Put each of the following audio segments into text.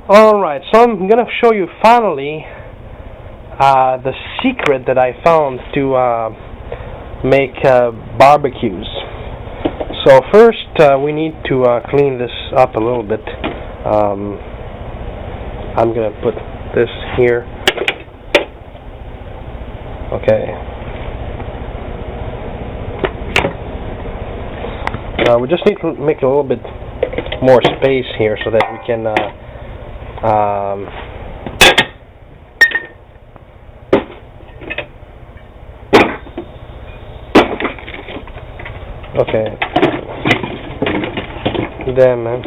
Alright, so I'm gonna show you finally the secret that I found to make barbecues. So first we need to clean this up a little bit. I'm gonna put this here. Okay. We just need to make a little bit more space here so that we can okay. Damn, man.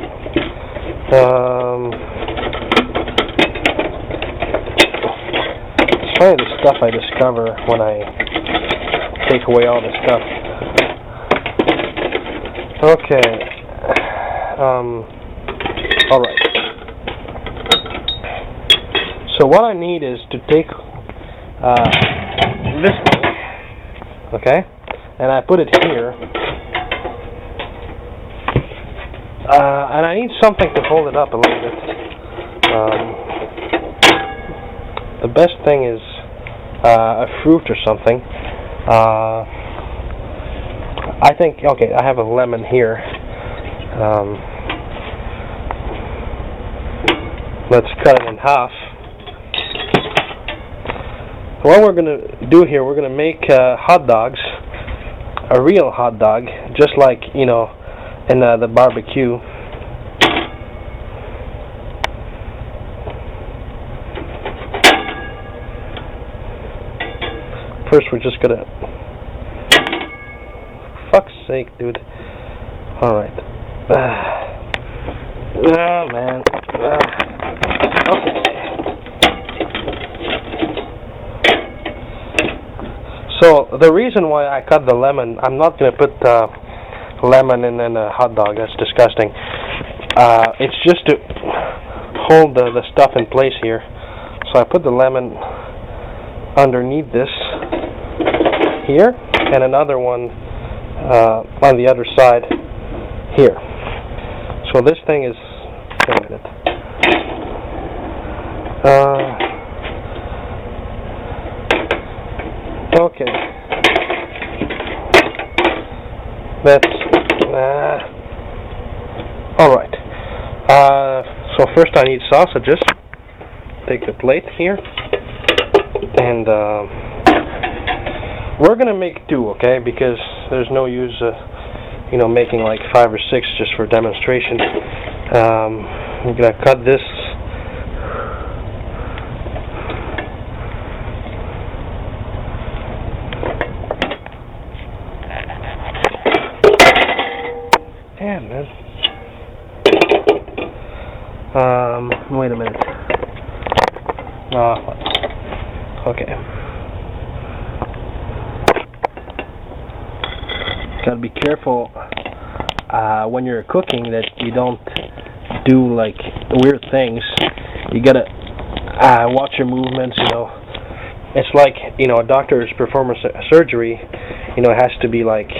It's funny the stuff I discover when I take away all the stuff. Okay. Alright. So what I need is to take this thing, okay, and I put it here, and I need something to hold it up a little bit. The best thing is a fruit or something. I think, okay, I have a lemon here. Let's cut it in half. What we're going to do here, we're going to make hot dogs, a real hot dog, just like, you know, in the barbecue. First, we're just going to... Fuck's sake, dude. Alright. Oh, man. Okay. So, the reason why I cut the lemon, I'm not going to put lemon in a hot dog. That's disgusting. It's just to hold the stuff in place here. So I put the lemon underneath this here, and another one on the other side here. So this thing is... Wait a minute. Okay. That's... Alright. So first I need sausages. Take the plate here. And we're gonna make two, okay? Because there's no use, you know, making like 5 or 6 just for demonstration. I'm gonna cut this. Damn, man. Wait a minute. Okay. Gotta be careful when you're cooking that you don't do like weird things. You gotta watch your movements, you know. It's like, you know, a doctor's performing surgery, you know, has to be like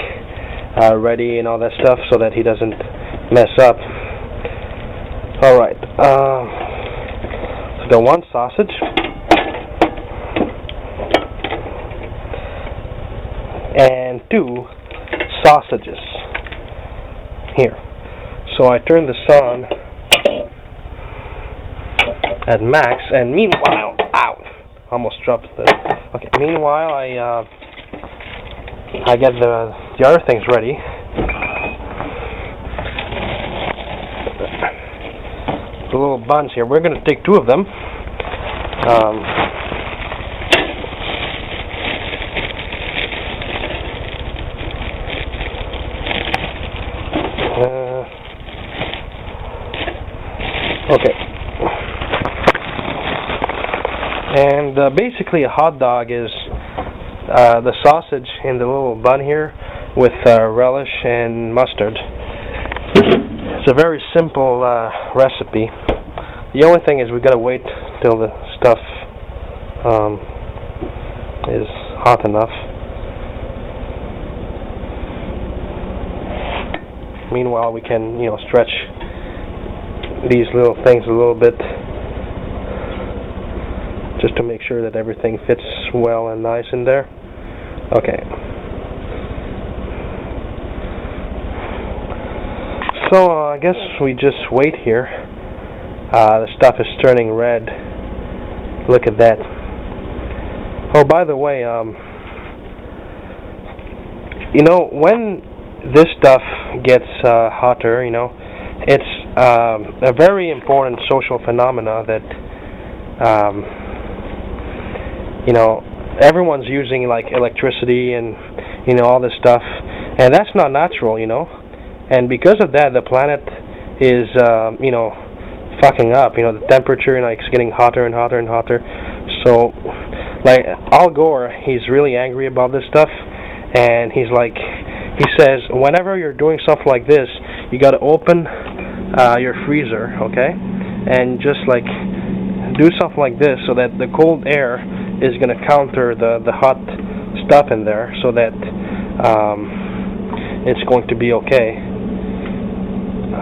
ready and all that stuff so that he doesn't mess up. Alright. So the one sausage. And 2 sausages here. So I turn this on at max, and meanwhile, ow, almost dropped the. Okay, meanwhile I get the other things ready. The little buns here. We're gonna take 2 of them. Okay. And basically a hot dog is the sausage in the little bun here with relish and mustard. It's a very simple recipe. The only thing is we gotta wait till the stuff is hot enough. Meanwhile, we can, you know, stretch these little things a little bit just to make sure that everything fits well and nice in there. Okay. So I guess we just wait here. The stuff is turning red. Look at that. Oh, by the way, you know, when this stuff gets hotter, you know, it's a very important social phenomena that, you know, everyone's using like electricity and, you know, all this stuff, and that's not natural, you know, and because of that, the planet is, you know, fucking up. You know, the temperature, like, is getting hotter and hotter and hotter. So, like, Al Gore, he's really angry about this stuff, and he's like, he says, whenever you're doing stuff like this, you got to open your freezer, okay, and just like do stuff like this so that the cold air is going to counter the hot stuff in there, so that it's going to be okay.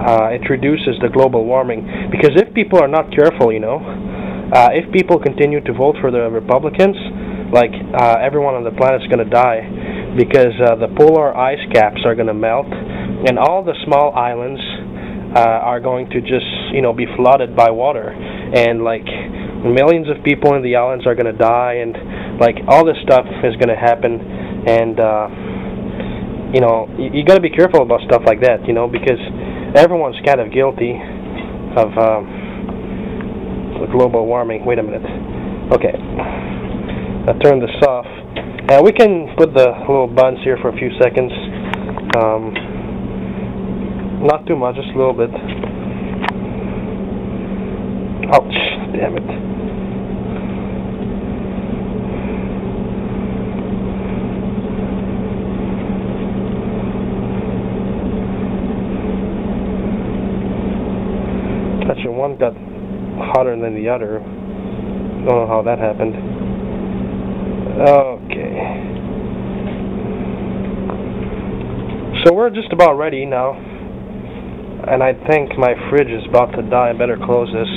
It reduces the global warming, because if people are not careful, you know, if people continue to vote for the Republicans, like, everyone on the planet is going to die, because the polar ice caps are going to melt, and all the small islands are going to just, you know, be flooded by water, and like millions of people in the islands are going to die, and like all this stuff is going to happen, and you know, you got to be careful about stuff like that, you know, because everyone's kind of guilty of global warming. Wait a minute. Okay. I'll turn this off. We can put the little buttons here for a few seconds. Not too much, just a little bit. Ouch, damn it. Actually, one got hotter than the other. Don't know how that happened. Okay. So we're just about ready now. And I think my fridge is about to die. I better close this.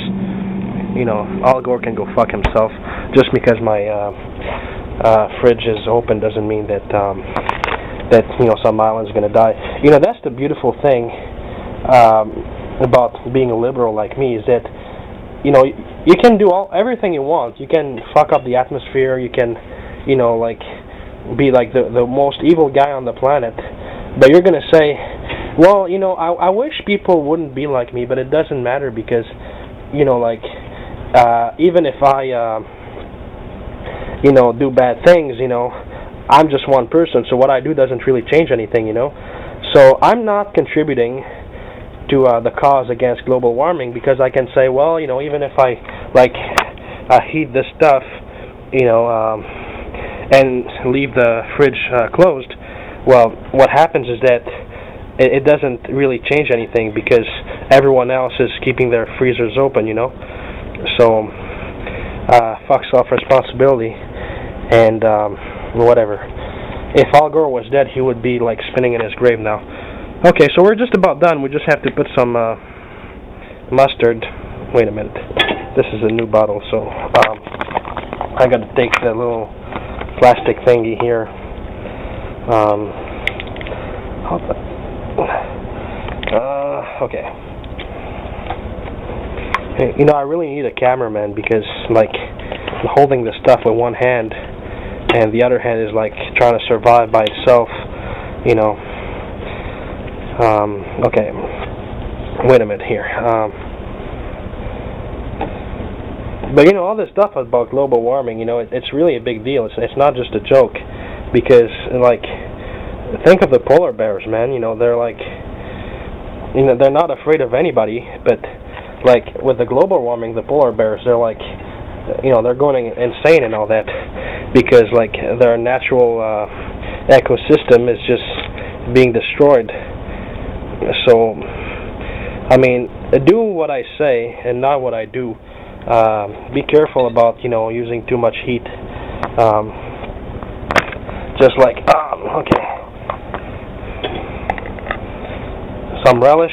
You know, Al Gore can go fuck himself. Just because my fridge is open doesn't mean that that, you know, some island's gonna die. You know, that's the beautiful thing about being a liberal like me, is that, you know, you can do everything you want. You can fuck up the atmosphere. You can, you know, like, be like the most evil guy on the planet. But you're gonna say, well, you know, I wish people wouldn't be like me, but it doesn't matter, because, you know, like, even if I, you know, do bad things, you know, I'm just one person, so what I do doesn't really change anything, you know. So I'm not contributing to the cause against global warming, because I can say, well, you know, even if I, like, heat this stuff, you know, and leave the fridge closed, well, what happens is that it doesn't really change anything, because everyone else is keeping their freezers open, you know. So, fuck self-responsibility, and whatever. If Al Gore was dead, he would be, like, spinning in his grave now. Okay, so we're just about done. We just have to put some mustard. Wait a minute. This is a new bottle, so I got to take the little plastic thingy here. Okay. Hey, you know, I really need a cameraman, because, like, I'm holding this stuff with one hand, and the other hand is, like, trying to survive by itself, you know. Okay. Wait a minute here. But, you know, all this stuff about global warming, you know, it's really a big deal. It's not just a joke, because, like, think of the polar bears, man. You know, they're like, you know, they're not afraid of anybody, but, like, with the global warming, the polar bears, they're like, you know, they're going insane and all that, because, like, their natural ecosystem is just being destroyed. So, I mean, do what I say and not what I do. Be careful about, you know, using too much heat. Just like, okay. Some relish.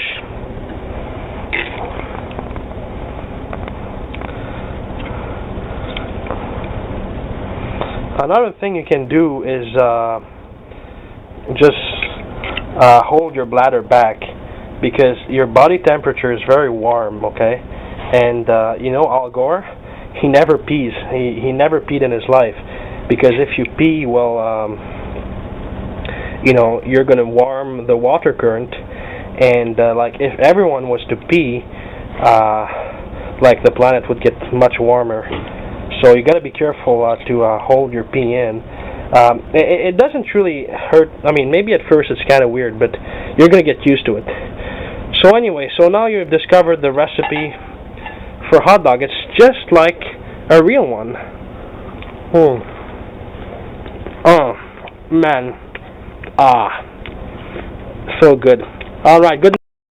Another thing you can do is just hold your bladder back, because your body temperature is very warm, okay? And you know Al Gore, he never pees. He never peed in his life, because if you pee, well, you know, you're gonna warm the water current, and like if everyone was to pee, like the planet would get much warmer. So you gotta be careful to hold your pee in. It doesn't really hurt. I mean, maybe at first it's kind of weird, but you're gonna get used to it. So anyway, so now you've discovered the recipe for hot dog. It's just like a real one. Oh man, so good. All right, good.